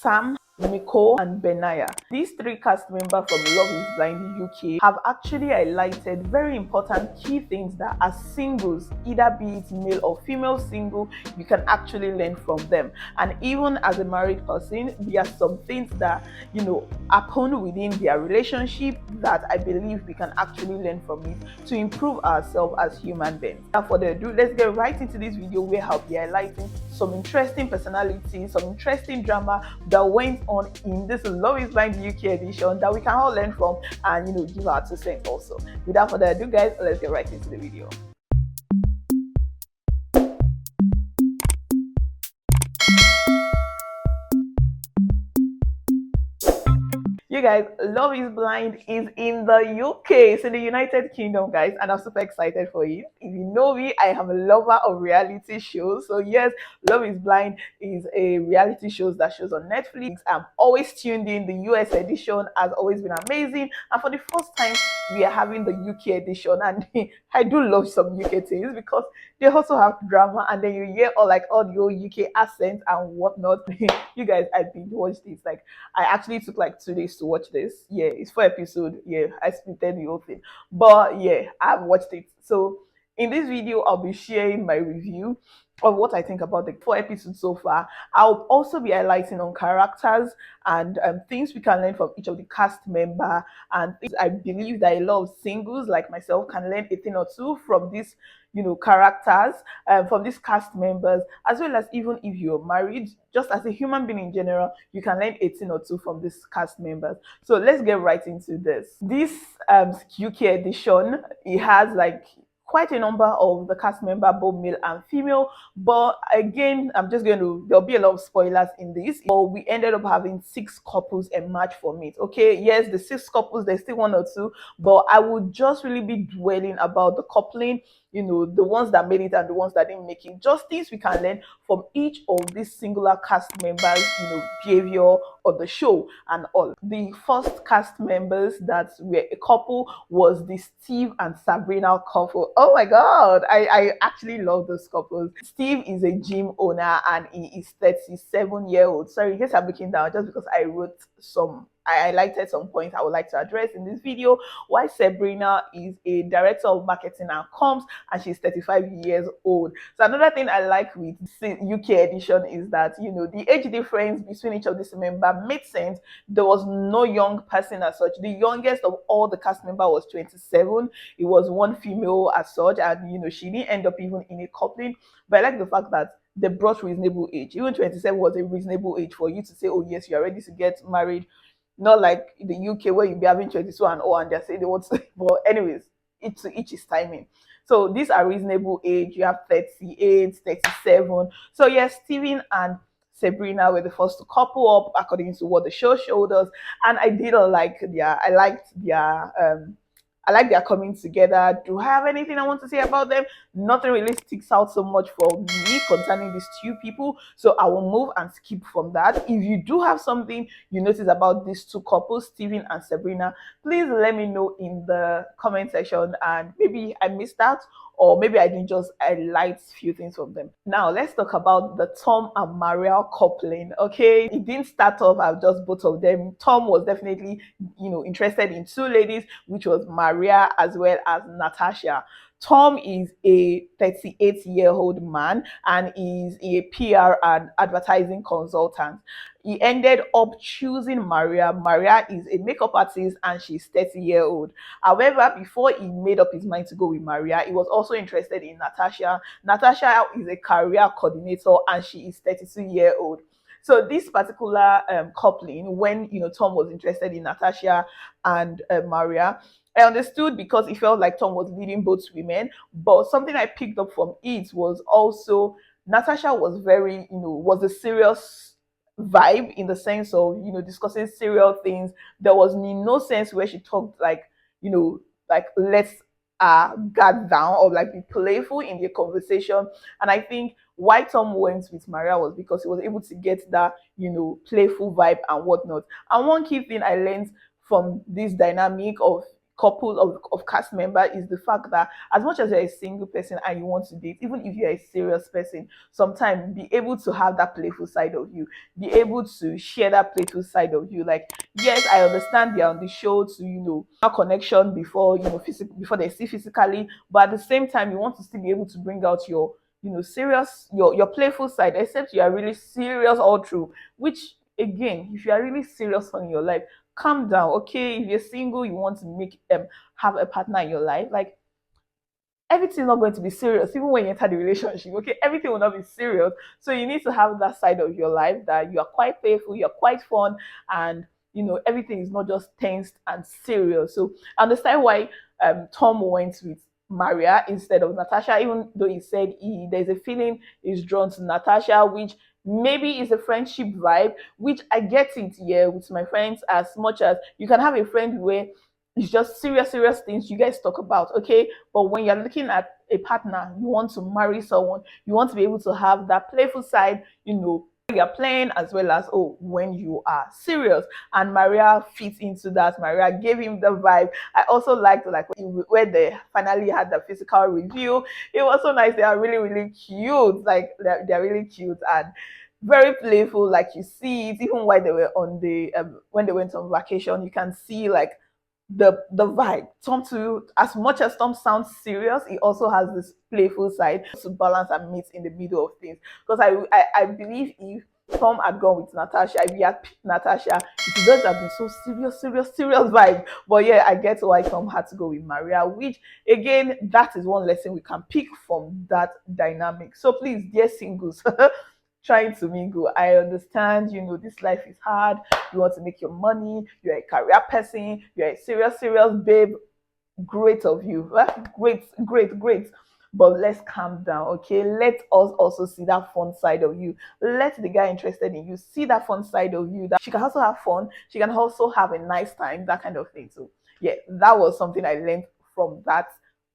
Sam, Miko, and Benaya. These three cast members from Love is Blind UK have actually highlighted very important key things that as singles, either be it male or female single, you can actually learn from them. And even as a married person, there are some things that happen within their relationship that I believe we can actually learn from it to improve ourselves as human beings. Without further ado, let's get right into this video where I'll be highlighting some interesting personalities, some interesting drama that went on in this Love is Blind UK edition that we can all learn from and give our 2 cents also. Without further ado, guys, let's get right into the video. You guys, Love is Blind is in the UK. It's in the United Kingdom, guys, and I'm super excited for it. If you know me, I am a lover of reality shows. So yes, Love is Blind is a reality show that shows on Netflix. I'm always tuned in. The US edition has always been amazing. And for the first time, we are having the UK edition. And I do love some UK things because they also have drama, and then you hear all the old UK accents and whatnot. You guys, I binge watched this. Like, I actually took like 2 days to watch this. Yeah, it's 4 episodes. Yeah, I split the whole thing. But yeah, I've watched it. So in this video, I'll be sharing my review of what I think about the 4 episodes so far. I'll also be highlighting on characters and things we can learn from each of the cast member, and things I believe that a lot of singles like myself can learn a thing or two from these characters, from these cast members, as well as even if you're married, just as a human being in general, you can learn a thing or two from these cast members. So let's get right into this. This UK edition, it has like quite a number of the cast member, both male and female. But again, there'll be a lot of spoilers in this. But we ended up having 6 couples emerge from it. Okay, yes, the 6 couples, there's still 1 or 2, but I would just really be dwelling about the coupling, the ones that made it and the ones that didn't make it. Just things we can learn from each of these singular cast members, behavior of the show and all. The first cast members that were a couple was the Steve and Sabrina couple. Oh my god, I actually love those couples. Steve is a gym owner and he is 37-year-old. Sorry, in case I'm looking down, just because I highlighted some points I would like to address in this video. Why Sabrina is a director of marketing and comms, and she's 35 years old. So another thing I like with UK edition is that the age difference between each of these members made sense. There was no young person as such. The youngest of all the cast members was 27. It was one female as such, and she didn't end up even in a coupling. But I like the fact that they brought reasonable age. Even 27 was a reasonable age for you to say, oh yes, you're ready to get married. Not like the UK where you'll be having 22 and all, and they say they want to. But anyways, each is timing. So these are reasonable age. You have 38, 37. So yes, Steven and Sabrina were the first to couple up according to what the show showed us. And I like their coming together. Do I have anything I want to say about them? Nothing really sticks out so much for me concerning these 2 people. So I will move and skip from that. If you do have something you notice about these 2 couples, Steven and Sabrina, please let me know in the comment section, and maybe I missed out, or maybe I didn't just highlight few things from them. Now let's talk about the Tom and Maria coupling. Okay, it didn't start off as just both of them. Tom was definitely interested in 2 ladies, which was Maria as well as Natasha. Tom is a 38-year-old man and is a PR and advertising consultant. He ended up choosing Maria. Maria is a makeup artist and she's 30-year-old. However, before he made up his mind to go with Maria, he was also interested in Natasha. Natasha is a career coordinator and she is 32-year-old. So this particular coupling, when Tom was interested in Natasha and Maria, I understood because it felt like Tom was leading both women. But something I picked up from it was also Natasha was was a serious vibe, in the sense of discussing serial things. There was no sense where she talked like let's guard down or like be playful in the conversation. And I think why Tom went with Maria was because he was able to get that playful vibe and whatnot. And one key thing I learned from this dynamic of couple of cast member is the fact that as much as you're a single person and you want to date, even if you're a serious person, sometimes be able to have that playful side of you, be able to share that playful side of you. Like, yes, I understand they're on the show to, have connection before, before they see physically, but at the same time, you want to still be able to bring out your, serious, your playful side, except you are really serious all through, which again, if you are really serious on your life, calm down, okay? If you're single, you want to make have a partner in your life, like everything's not going to be serious, even when you enter the relationship, okay? Everything will not be serious. So you need to have that side of your life that you are quite playful, you're quite fun, and everything is not just tensed and serious. So I understand why Tom went with Maria instead of Natasha, even though he said there's a feeling he's drawn to Natasha, which maybe is a friendship vibe, which I get it, yeah, with my friends. As much as you can have a friend where it's just serious, serious things you guys talk about, okay? But when you're looking at a partner, you want to marry someone, you want to be able to have that playful side, you're playing, as well as when you are serious. And Maria fits into that. Maria gave him the vibe. I also liked like where they finally had the physical review. It was so nice. They are really, really cute. Like they're really cute and very playful. Like you see it even while they were on the when they went on vacation. You can see like the vibe. Tom too, as much as Tom sounds serious, he also has this playful side to balance and meet in the middle of things. Because I believe if Tom had gone with Natasha, if he had picked Natasha, it would just have been so serious, serious, serious vibe. But yeah, I get why Tom had to go with Maria, which again, that is one lesson we can pick from that dynamic. So please, dear singles, trying to mingle. I understand, this life is hard. You want to make your money. You're a career person. You're a serious, serious babe. Great of you. Great, great, great. But let's calm down, okay? Let us also see that fun side of you. Let the guy interested in you see that fun side of you. That she can also have fun. She can also have a nice time. That kind of thing. So yeah, that was something I learned from that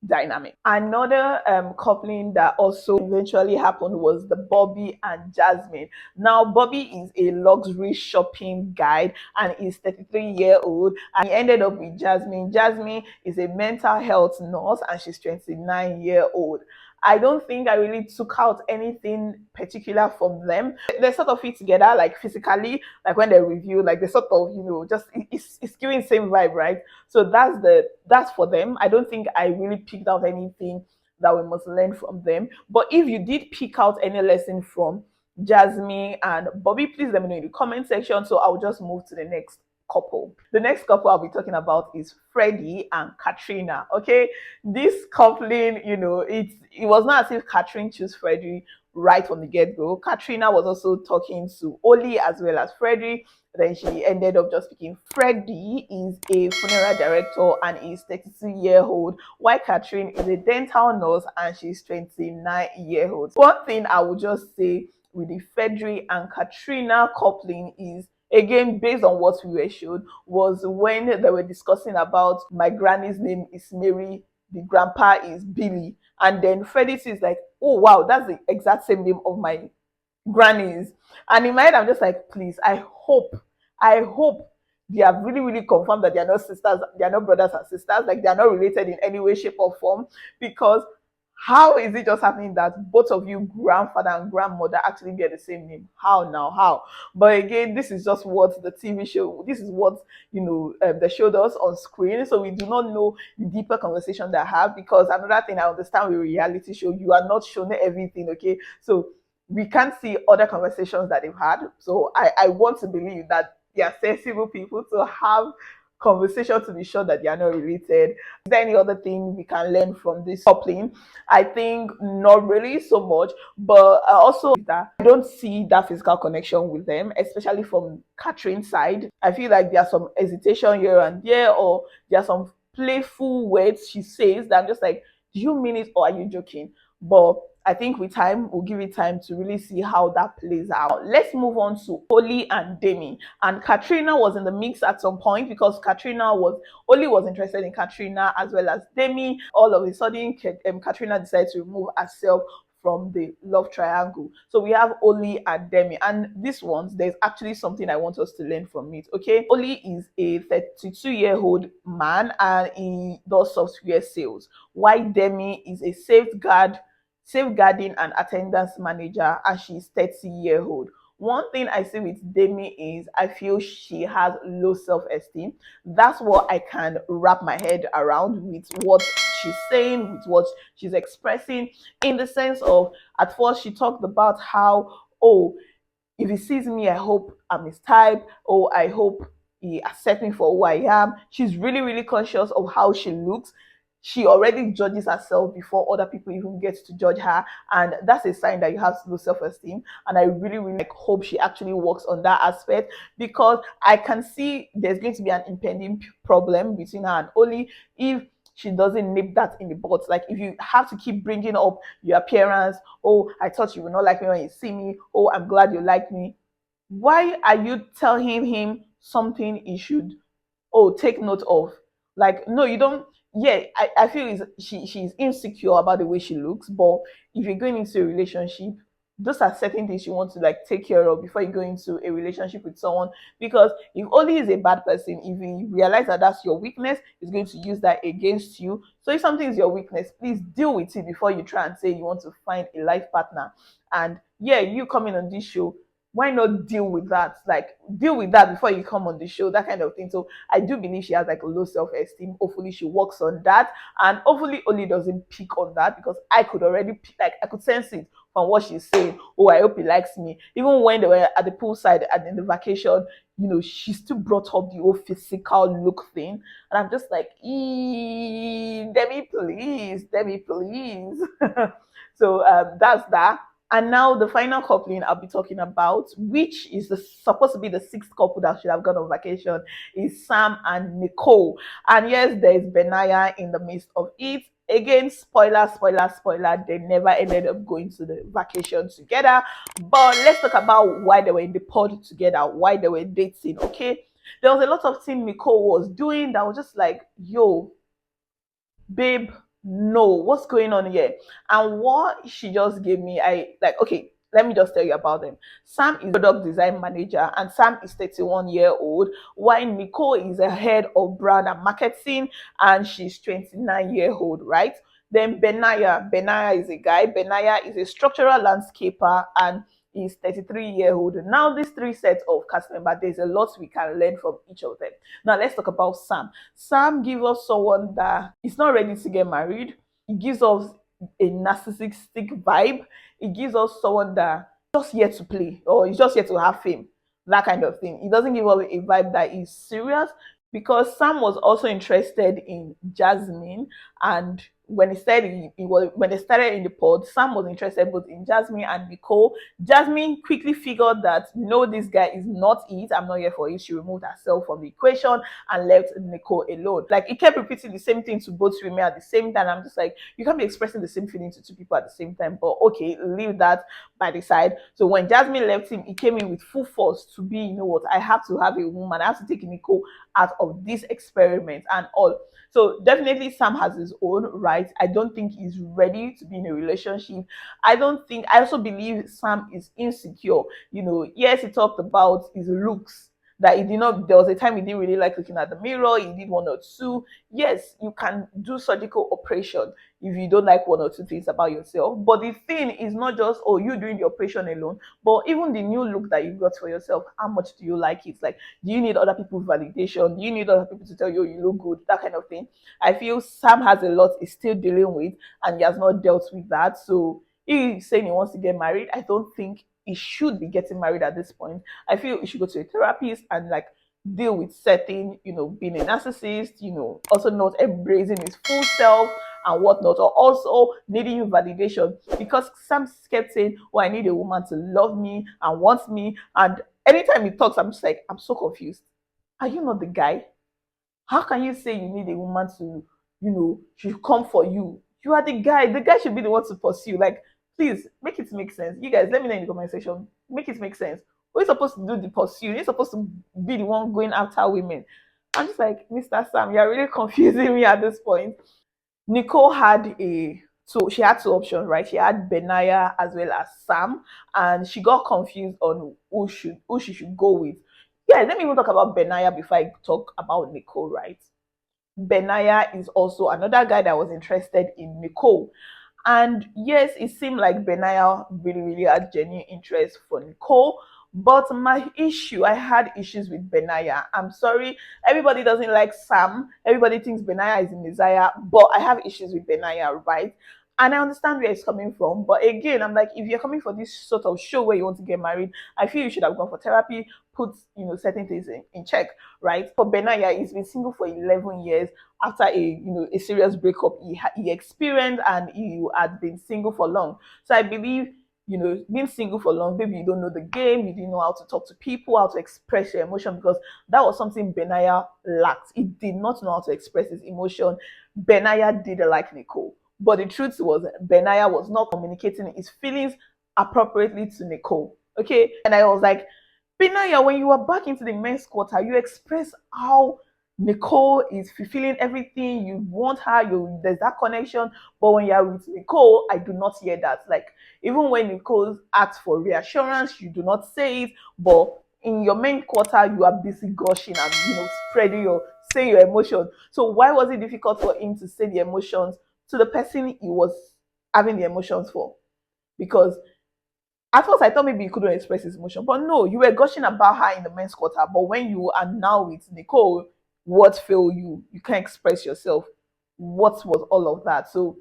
dynamic. Another coupling that also eventually happened was the Bobby and Jasmine. Now, Bobby is a luxury shopping guide and is 33-year-old, and he ended up with Jasmine. Jasmine is a mental health nurse and she's 29-year-old. I don't think I really took out anything particular from them. They sort of fit together, like physically, like when they review, like they sort of, just it's giving same vibe, right? So that's for them. I don't think I really picked out anything that we must learn from them. But if you did pick out any lesson from Jasmine and Bobby, please let me know in the comment section. So I'll just move to the next couple. The next couple I'll be talking about is Freddie and Katrina. Okay, this coupling, it was not as if Catherine chose Freddie right from the get-go. Katrina was also talking to Oli as well as Freddie. Then she ended up just picking Freddie is a funeral director and is 32-year-old, while Catherine is a dental nurse and she's 29-year-old. One thing I would just say with the Freddie and Katrina coupling is, again, based on what we were showed, was when they were discussing about my granny's name is Mary, the grandpa is Billy, and then Freddie is like, oh wow, that's the exact same name of my grannies. And in my head, I'm just like, please, I hope they have really, really confirmed that they are not sisters, they are not brothers and sisters, like they are not related in any way, shape, or form. Because how is it just happening that both of you, grandfather and grandmother, actually get the same name? How now? How? But again, this is just what the TV show, this is what, they showed us on screen. So we do not know the deeper conversation they have. Because another thing I understand with reality show, you are not shown everything, okay? So we can't see other conversations that they've had. So I want to believe that they are sensible people to have conversation to be sure that they are not related. Is there any other thing we can learn from this coupling? I think not really so much, but also that I don't see that physical connection with them, especially from Catherine's side. I feel like there's some hesitation here and there, or there's some playful words she says that I'm just like, do you mean it or are you joking? But I think with time, we'll give it time to really see how that plays out. Let's move on to Oli and Demi. And Katrina was in the mix at some point because Oli was interested in Katrina as well as Demi. All of a sudden, Katrina decided to remove herself from the love triangle. So we have Oli and Demi, and these ones, there's actually something I want us to learn from it. Okay, Oli is a 32-year-old man and he does software sales, while Demi is a safeguarding and attendance manager, and she's 30-year-old. One thing I see with Demi is I feel she has low self-esteem. That's what I can wrap my head around with what she's saying, with what she's expressing, in the sense of, at first she talked about how, oh, if he sees me, I hope I'm his type. Oh, I hope he accepts me for who I am. She's really, really conscious of how she looks. She already judges herself before other people even get to judge her, and that's a sign that you have low self-esteem. And I really, really like, hope she actually works on that aspect, because I can see there's going to be an impending problem between her and Oli if she doesn't nip that in the bud. Like, if you have to keep bringing up your appearance, oh, I thought you would not like me when you see me, oh, I'm glad you like me. Why are you telling him something he should, oh, take note of? Like, no, you don't. Yeah, I feel she's insecure about the way she looks, but if you're going into a relationship, those are certain things you want to like take care of before you go into a relationship with someone. Because if Oli is a bad person, if you realize that that's your weakness, he's going to use that against you. So if something is your weakness, please deal with it before you try and say you want to find a life partner. And yeah, you coming on this show, why not deal with that? Like, deal with that before you come on the show, that kind of thing. So I do believe she has like a low self-esteem. Hopefully she works on that, and hopefully Oli doesn't pick on that, because I could already like, I could sense it from what she's saying. Oh, I hope he likes me. Even when they were at the poolside and in the vacation, she still brought up the whole physical look thing, and I'm just like, Debbie, please, Debbie, please. So that's that. And now the final coupling I'll be talking about, which is supposed to be the sixth couple that should have gone on vacation, is Sam and Nicole. And yes, there is Benaya in the midst of it. Again, spoiler, spoiler, spoiler, they never ended up going to the vacation together. But let's talk about why they were in the pod together, why they were dating, okay? There was a lot of things Nicole was doing that was just like, yo, babe, no, what's going on here? And what she just gave me, I like, okay, let me just tell you about them. Sam is product design manager, and Sam is 31-year-old, while Nicole is a head of brand and marketing, and she's 29-year-old, right? Then Benaya is a guy. Benaya is a structural landscaper, and is 33-year-old. Now, these three sets of cast members, there's a lot we can learn from each of them. Now, let's talk about Sam. Sam gives us someone that is not ready to get married. He gives us a narcissistic vibe. He gives us someone that just here to play, or is just here to have fame. That kind of thing. He doesn't give us a vibe that is serious, because Sam was also interested in Jasmine, and when he said he was when they started in the pod, Sam was interested both in Jasmine and Nicole. Jasmine quickly figured that no, this guy is not it. I'm not here for it. She removed herself from the equation and left Nicole alone. Like, he kept repeating the same thing to both women at the same time. I'm just like, you can't be expressing the same feeling to two people at the same time. But okay, leave that by the side. So when Jasmine left him, he came in with full force to be, you know what, I have to have a woman. I have to take Nicole out of this experiment and all. So definitely Sam has his own right. I don't think he's ready to be in a relationship. I also believe Sam is insecure. Yes, he talked about his looks. That he did not, there was a time he didn't really like looking at the mirror, he did one or two. Yes, you can do surgical operation if you don't like one or two things about yourself. But the thing is not just, oh, you doing the operation alone, but even the new look that you got for yourself, how much do you like it? Like, do you need other people's validation? Do you need other people to tell you you look good? That kind of thing. I feel Sam has a lot he's still dealing with, and he has not dealt with that. So he's saying he wants to get married. I don't think he should be getting married at this point. I feel he should go to a therapist and like deal with setting, being a narcissist, also not embracing his full self and whatnot, or also needing validation, because Sam kept saying, oh, I need a woman to love me and want me. And anytime he talks, I'm just like, I'm so confused. Are you not the guy? How can you say you need a woman to, should come for you? You are the guy. The guy should be the one to pursue. Like, please make it make sense. You guys, let me know in the comment section. Make it make sense. Who is supposed to do the pursue? You're supposed to be the one going after women. I'm just like, Mr. Sam, you're really confusing me at this point. Nicole had a So she had two options, right? She had Benaya as well as Sam, and she got confused on who she should go with. Yeah, let me even talk about Benaya before I talk about Nicole, right? Benaya is also another guy that was interested in Nicole. And yes, it seemed like Benaya really, really had genuine interest for Nicole. But my issue, I had issues with Benaya. I'm sorry, everybody doesn't like Sam. Everybody thinks Benaya is a messiah, but I have issues with Benaya, right? And I understand where it's coming from. But again, I'm like, if you're coming for this sort of show where you want to get married, I feel you should have gone for therapy, put certain things in check, right? For Benaya, he's been single for 11 years after a serious breakup he experienced, and he had been single for long. So I believe being single for long, maybe you don't know the game, you didn't know how to talk to people, how to express your emotion, because that was something Benaya lacked. He did not know how to express his emotion. Benaya didn't like Nicole, but the truth was Benaya was not communicating his feelings appropriately to Nicole. Okay, and I was like, Benaya, when you were back into the men's quarter, you express how Nicole is fulfilling everything you want her. There's that connection, but when you're with Nicole, I do not hear that. Like even when Nicole asks for reassurance, you do not say it. But in your main quarter, you are busy gushing and spreading your saying your emotions. So why was it difficult for him to say the emotions to the person he was having the emotions for? Because at first, I thought maybe he couldn't express his emotion, but no, you were gushing about her in the men's quarter. But when you are now with Nicole, what failed you? You can't express yourself. What was all of that? So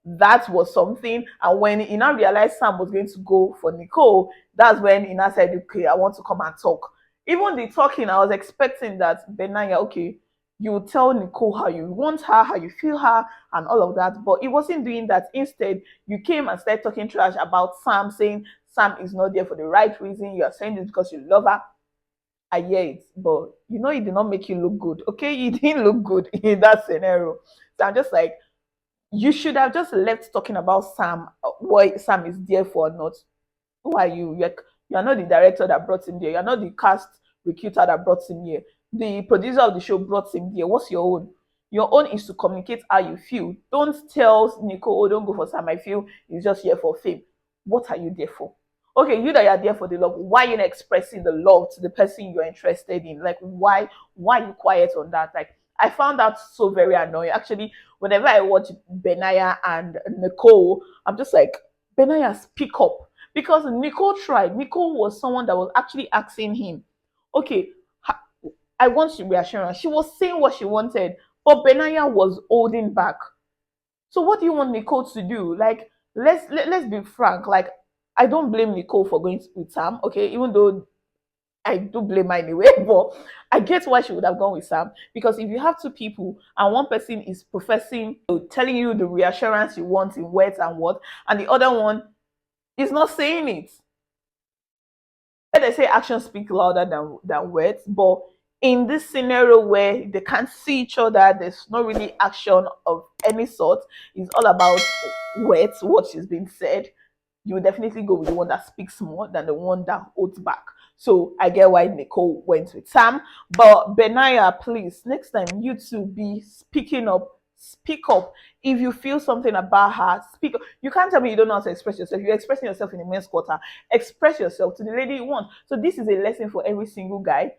that was something. And when he now realized Sam was going to go for Nicole, that's when he now said, "Okay, I want to come and talk." Even the talking, I was expecting that Benaya, okay, you will tell Nicole how you want her, how you feel her, and all of that. But he wasn't doing that. Instead, you came and started talking trash about Sam, saying Sam is not there for the right reason. You are saying this because you love her. I hear it, but it did not make you look good. Okay, you didn't look good in that scenario. So I'm just like, you should have just left talking about Sam, what Sam is there for, not who are you? You're not the director that brought him there. You're not the cast recruiter that brought him here. The producer of the show brought him there. What's your own? Your own is to communicate how you feel. Don't tell Nicole, oh, don't go for Sam. I feel he's just here for fame. What are you there for? Okay, you that are there for the love, why you not expressing the love to the person you're interested in? Like, why you quiet on that? Like, I found that so very annoying. Actually, whenever I watch Benaya and Nicole, I'm just like, Benaya, speak up, because Nicole tried. Nicole was someone that was actually asking him, okay, I want reassurance. She was saying what she wanted, but Benaya was holding back. So what do you want Nicole to do? Like, let's be frank. Like, I don't blame Nicole for going with Sam, okay, even though I do blame her anyway, but I get why she would have gone with Sam. Because if you have two people and one person is professing, telling you the reassurance you want in words and what, and the other one is not saying it. They say actions speak louder than words, but in this scenario where they can't see each other, there's not really action of any sort. It's all about words, what is being said. You will definitely go with the one that speaks more than the one that holds back. So I get why Nicole went with Sam. But Benaya, please, next time you two be speaking up. Speak up. If you feel something about her, speak up. You can't tell me you don't know how to express yourself. You're expressing yourself in the men's quarter. Express yourself to the lady you want. So this is a lesson for every single guy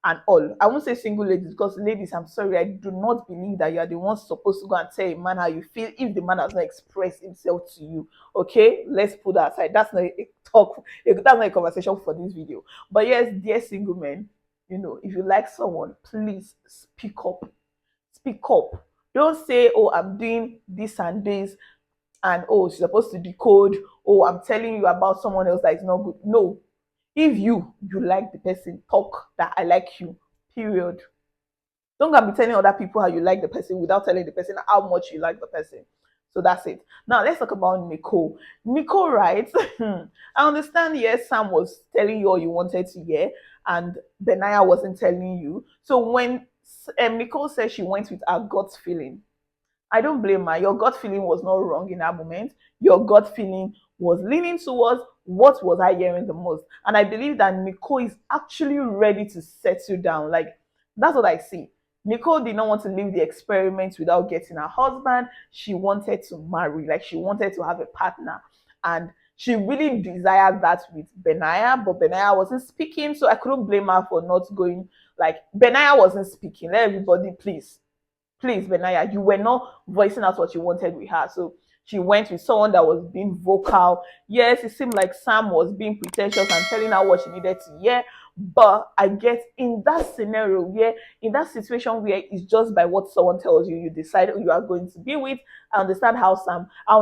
and all. I won't say single ladies, because ladies, I'm sorry, I do not believe that you are the ones supposed to go and tell a man how you feel if the man has not expressed himself to you. Okay, let's put that aside. That's not a talk. That's not a conversation for this video. But yes, dear single men, if you like someone, please speak up. Speak up. Don't say, "Oh, I'm doing this and this," and "Oh, she's supposed to decode." "Oh, I'm telling you about someone else that is not good." No, if you like the person, talk that I like you. Period. Don't go and be telling other people how you like the person without telling the person how much you like the person. So that's it. Now let's talk about Nicole. Nicole writes, I understand, yes, Sam was telling you all you wanted to hear, and Benaya wasn't telling you. So when Nicole said she went with her gut feeling, I don't blame her. Your gut feeling was not wrong in that moment. Your gut feeling was leaning towards what was I hearing the most. And I believe that Nicole is actually ready to settle down. Like, that's what I see. Nicole did not want to leave the experiment without getting her husband. She wanted to marry, like she wanted to have a partner. And she really desired that with Benaiah, but Benaiah wasn't speaking, so I couldn't blame her for not going. Like Benaiah wasn't speaking. Let everybody please, Benaiah, you were not voicing out what you wanted with her. So she went with someone that was being vocal. Yes, it seemed like Sam was being pretentious and telling her what she needed to hear. But I guess in that scenario, where in that situation where it's just by what someone tells you, you decide who you are going to be with. I understand how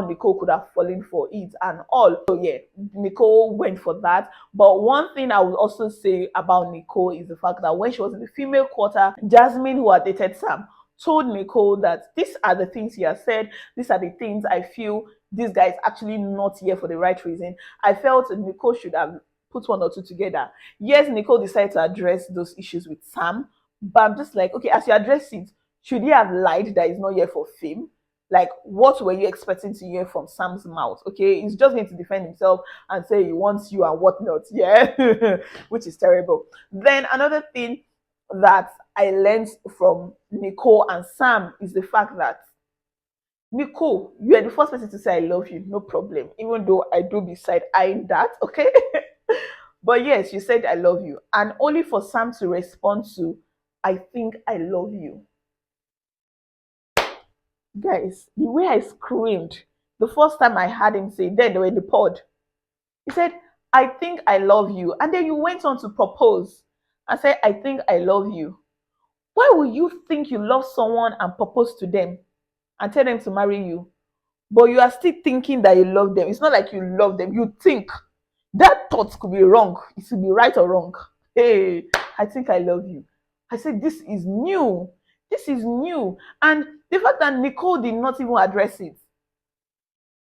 Nicole could have fallen for it and all. So yeah, Nicole went for that. But one thing I would also say about Nicole is the fact that when she was in the female quarter, Jasmine, who had dated Sam, told Nicole that these are the things he has said, these are the things I feel this guy is actually not here for the right reason. I felt Nicole should have put one or two together. Yes, Nicole decided to address those issues with Sam, but I'm just like, okay, as you address it, should he have lied that he's not here for fame? Like, what were you expecting to hear from Sam's mouth? Okay, he's just going to defend himself and say he wants you and whatnot. Yeah, which is terrible. Then another thing that I learned from Nicole and Sam is the fact that Nicole, you are the first person to say I love you, no problem. Even though I do beside eyeing that, okay? But yes, you said I love you. And only for Sam to respond to, I think I love you. Guys, the way I screamed the first time I heard him say, then they were in the pod. He said, I think I love you. And then you went on to propose and said, I think I love you. Why would you think you love someone and propose to them and tell them to marry you? But you are still thinking that you love them. It's not like you love them. You think that thought could be wrong. It could be right or wrong. Hey, I think I love you. I said, this is new. This is new. And the fact that Nicole did not even address it,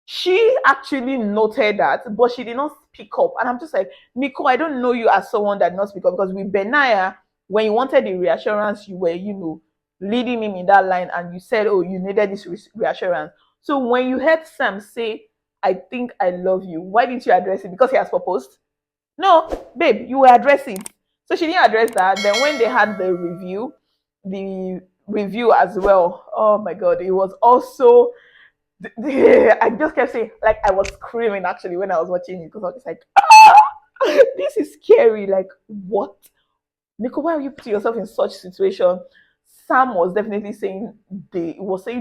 she actually noted that, but she did not speak up. And I'm just like, Nicole, I don't know you as someone that did not speak up because with Benaiah, when you wanted the reassurance, you were, leading him in that line and you said, oh, you needed this reassurance. So when you heard Sam say, I think I love you, why didn't you address it? Because he has proposed? No, babe, you were addressing. So she didn't address that. Then when they had the review as well, oh my God, it was also I just kept saying, like, I was screaming actually when I was watching it because I was just like, this is scary. Like, what? Nico, why are you putting yourself in such situation? Sam was definitely saying the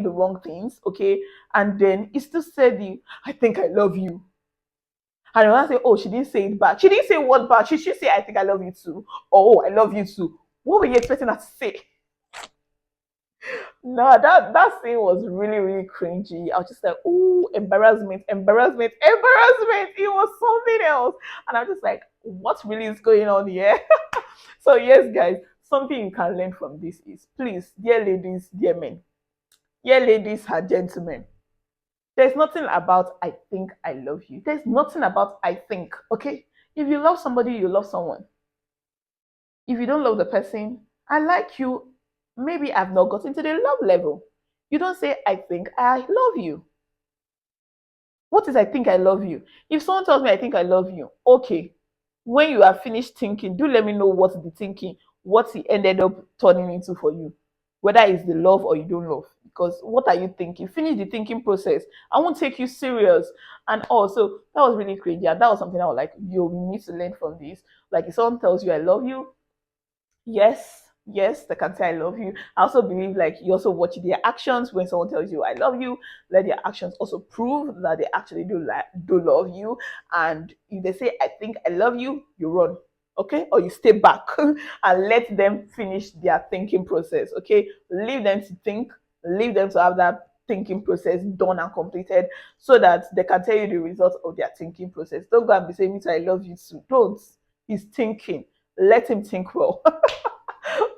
wrong things, okay? And then he still said I think I love you. And I say, oh, she didn't say it back. She didn't say what back. She should say, I think I love you too. Oh, I love you too. What were you expecting her to say? No, that scene was really, really cringy. I was just like, oh, embarrassment, embarrassment, embarrassment. It was something else. And I'm just like, what really is going on here? So, yes, guys, something you can learn from this is please, dear ladies, dear men, dear ladies and gentlemen, there's nothing about I think I love you. There's nothing about I think, okay? If you love somebody, you love someone. If you don't love the person, I like you. Maybe I've not gotten to the love level. You don't say, I think I love you. What is I think I love you? If someone tells me I think I love you, okay. When you are finished thinking, do let me know what's the thinking, what it ended up turning into for you. Whether it's the love or you don't love. Because what are you thinking? Finish the thinking process. I won't take you serious. And also, that was really crazy. And that was something I was like, yo, we need to learn from this. Like if someone tells you I love you, yes, they can say I love you. I also believe like you also watch their actions when someone tells you I love you. Let their actions also prove that they actually do love you. And if they say I think I love you, you run, okay, or you stay back and let them finish their thinking process. Okay, leave them to think, leave them to have that thinking process done and completed so that they can tell you the results of their thinking process. Don't go and be saying me too, I love you too. Don't. He's thinking. Let him think well.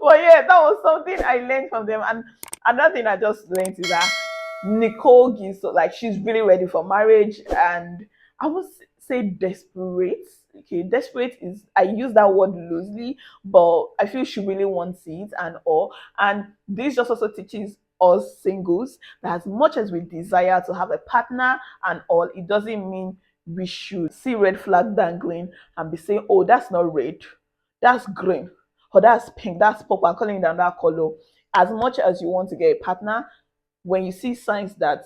But yeah, that was something I learned from them. And another thing I just learned is that Nicole gives like she's really ready for marriage, and I would say desperate. Okay, desperate is I use that word loosely, but I feel she really wants it and all. And this just also teaches us singles that as much as we desire to have a partner and all, it doesn't mean we should see red flag dangling and be saying, oh, that's not red, that's green, or that's pink, that's purple, I'm calling it another color. As much as you want to get a partner, when you see signs that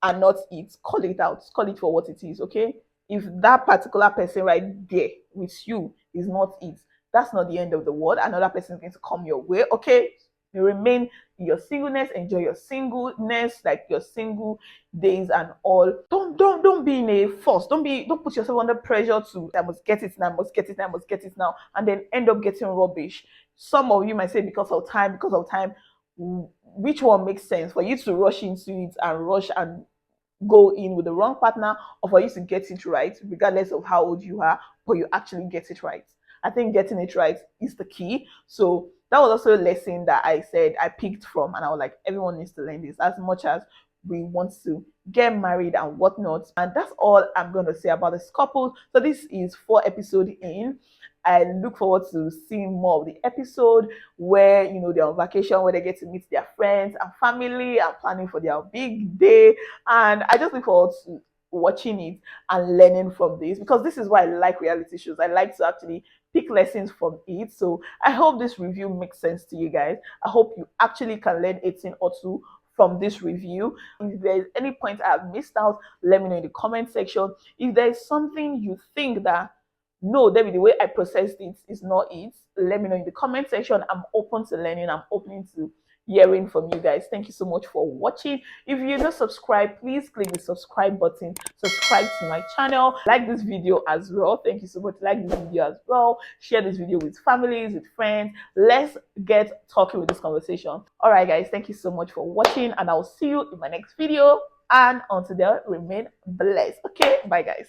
are not it, call it out, call it for what it is, okay? If that particular person right there with you is not it, that's not the end of the world. Another person is going to come your way, okay? You remain in your singleness, enjoy your singleness, like your single days and all. Don't be in a force. Don't put yourself under pressure to I must get it now, I must get it now, I must get it now, and then end up getting rubbish. Some of you might say because of time. Which one makes sense for you to rush into it and rush and go in with the wrong partner, or for you to get it right, regardless of how old you are, but you actually get it right? I think getting it right is the key. So that was also a lesson that I said I picked from, and I was like, everyone needs to learn this as much as we want to get married and whatnot. And that's all I'm going to say about this couple. So this is 4 episodes in. I look forward to seeing more of the episode where they're on vacation, where they get to meet their friends and family and planning for their big day. And I just look forward to watching it and learning from this, because this is why I like reality shows. I like to actually pick lessons from it. So I hope this review makes sense to you guys. I hope you actually can learn 18 or two from this review. If there's any point I have missed out, let me know in the comment section. If there's something you think that no, Debbie, the way I processed it is not it, let me know in the comment section. I'm open to learning. I'm open to hearing from you guys. Thank you so much for watching. If you're not subscribed, please click the subscribe button. Subscribe to my channel. Like this video as well. Thank you so much. Like this video as well. Share this video with families, with friends. Let's get talking with this conversation. All right, guys. Thank you so much for watching, and I'll see you in my next video. And until then, remain blessed. Okay, bye, guys.